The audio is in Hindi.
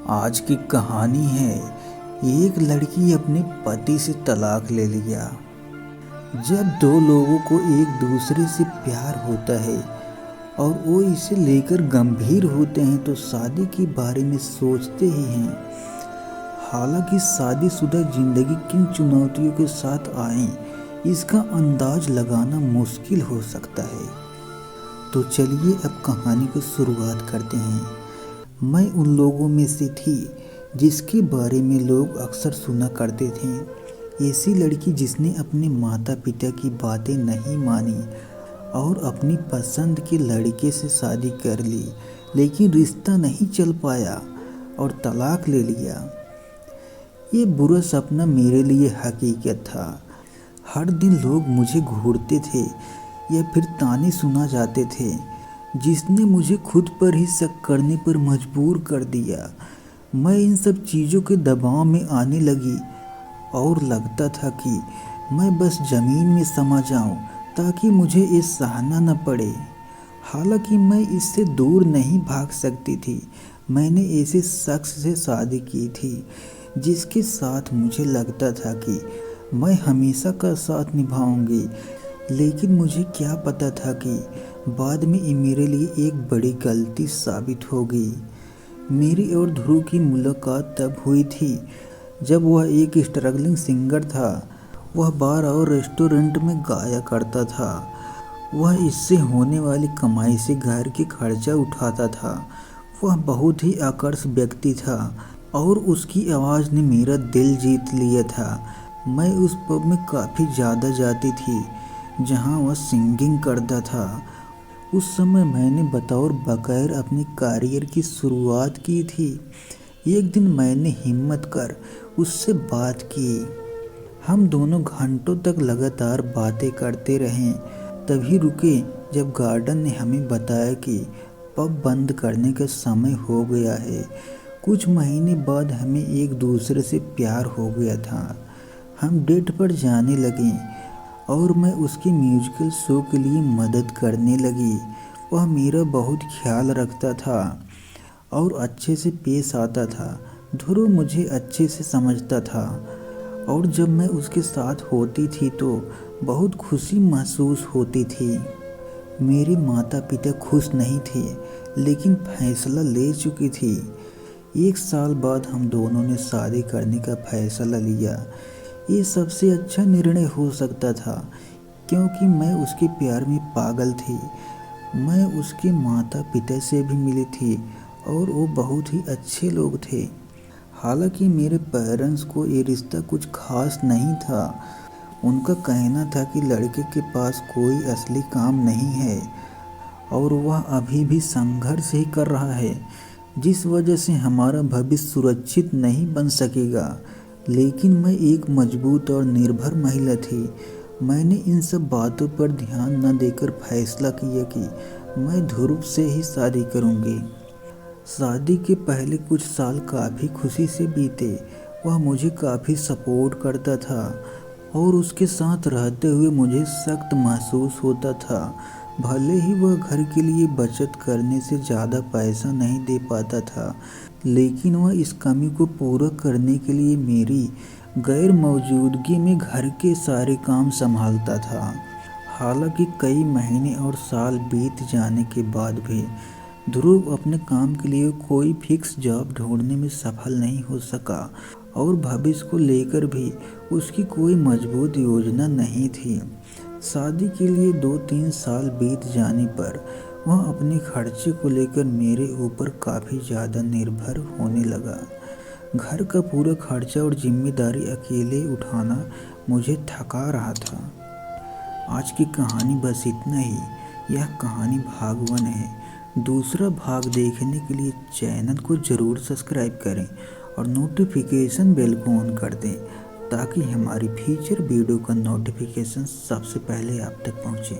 आज की कहानी है, एक लड़की अपने पति से तलाक ले लिया। जब दो लोगों को एक दूसरे से प्यार होता है और वो इसे लेकर गंभीर होते हैं तो शादी के बारे में सोचते ही हैं। हालांकि शादीशुदा जिंदगी किन चुनौतियों के साथ आए इसका अंदाज लगाना मुश्किल हो सकता है। तो चलिए अब कहानी को शुरुआत करते हैं। मैं उन लोगों में से थी जिसके बारे में लोग अक्सर सुना करते थे। ऐसी लड़की जिसने अपने माता पिता की बातें नहीं मानी और अपनी पसंद के लड़के से शादी कर ली, लेकिन रिश्ता नहीं चल पाया और तलाक ले लिया। ये बुरा सपना मेरे लिए हकीकत था। हर दिन लोग मुझे घूरते थे या फिर ताने सुना जाते थे, जिसने मुझे खुद पर ही शक करने पर मजबूर कर दिया। मैं इन सब चीज़ों के दबाव में आने लगी और लगता था कि मैं बस ज़मीन में समा जाऊं ताकि मुझे ये सहना न पड़े। हालांकि मैं इससे दूर नहीं भाग सकती थी। मैंने ऐसे शख्स से शादी की थी जिसके साथ मुझे लगता था कि मैं हमेशा का साथ निभाऊंगी, लेकिन मुझे क्या पता था कि बाद में ये मेरे लिए एक बड़ी गलती साबित होगी। मेरी और ध्रुव की मुलाकात तब हुई थी जब वह एक स्ट्रगलिंग सिंगर था। वह बार और रेस्टोरेंट में गाया करता था। वह इससे होने वाली कमाई से घर के खर्चा उठाता था। वह बहुत ही आकर्षक व्यक्ति था और उसकी आवाज़ ने मेरा दिल जीत लिया था। मैं उस पब में काफ़ी ज़्यादा जाती थी जहाँ वह सिंगिंग करता था। उस समय मैंने बतौर बगैर अपने करियर की शुरुआत की थी। एक दिन मैंने हिम्मत कर उससे बात की। हम दोनों घंटों तक लगातार बातें करते रहे, तभी रुके जब गार्डन ने हमें बताया कि पब बंद करने का समय हो गया है। कुछ महीने बाद हमें एक दूसरे से प्यार हो गया था। हम डेट पर जाने लगे और मैं उसके म्यूजिकल शो के लिए मदद करने लगी। वह मेरा बहुत ख्याल रखता था और अच्छे से पेश आता था। ध्रुव मुझे अच्छे से समझता था और जब मैं उसके साथ होती थी तो बहुत खुशी महसूस होती थी। मेरे माता पिता खुश नहीं थे, लेकिन फैसला ले चुकी थी। 1 साल बाद हम दोनों ने शादी करने का फैसला लिया। ये सबसे अच्छा निर्णय हो सकता था क्योंकि मैं उसके प्यार में पागल थी। मैं उसके माता पिता से भी मिली थी और वो बहुत ही अच्छे लोग थे। हालांकि मेरे पेरेंट्स को ये रिश्ता कुछ खास नहीं था। उनका कहना था कि लड़के के पास कोई असली काम नहीं है और वह अभी भी संघर्ष ही कर रहा है, जिस वजह से हमारा भविष्य सुरक्षित नहीं बन सकेगा। लेकिन मैं एक मजबूत और निर्भर महिला थी। मैंने इन सब बातों पर ध्यान न देकर फैसला किया कि मैं ध्रुव से ही शादी करूंगी। शादी के पहले कुछ साल काफ़ी खुशी से बीते। वह मुझे काफ़ी सपोर्ट करता था और उसके साथ रहते हुए मुझे सख्त महसूस होता था। भले ही वह घर के लिए बचत करने से ज़्यादा पैसा नहीं दे पाता था, लेकिन वह इस कमी को पूरा करने के लिए मेरी गैर मौजूदगी में घर के सारे काम संभालता था। हालांकि कई महीने और साल बीत जाने के बाद भी ध्रुव अपने काम के लिए कोई फिक्स जॉब ढूंढने में सफल नहीं हो सका और भविष्य को लेकर भी उसकी कोई मजबूत योजना नहीं थी। शादी के लिए 2-3 साल बीत जाने पर वह अपने खर्चे को लेकर मेरे ऊपर काफ़ी ज़्यादा निर्भर होने लगा। घर का पूरा खर्चा और जिम्मेदारी अकेले उठाना मुझे थका रहा था। आज की कहानी बस इतना ही। यह कहानी भाग 1 है। दूसरा भाग देखने के लिए चैनल को ज़रूर सब्सक्राइब करें और नोटिफिकेशन बेल को ऑन कर दें ताकि हमारी फ्यूचर वीडियो का नोटिफिकेशन सबसे पहले आप तक पहुँचे।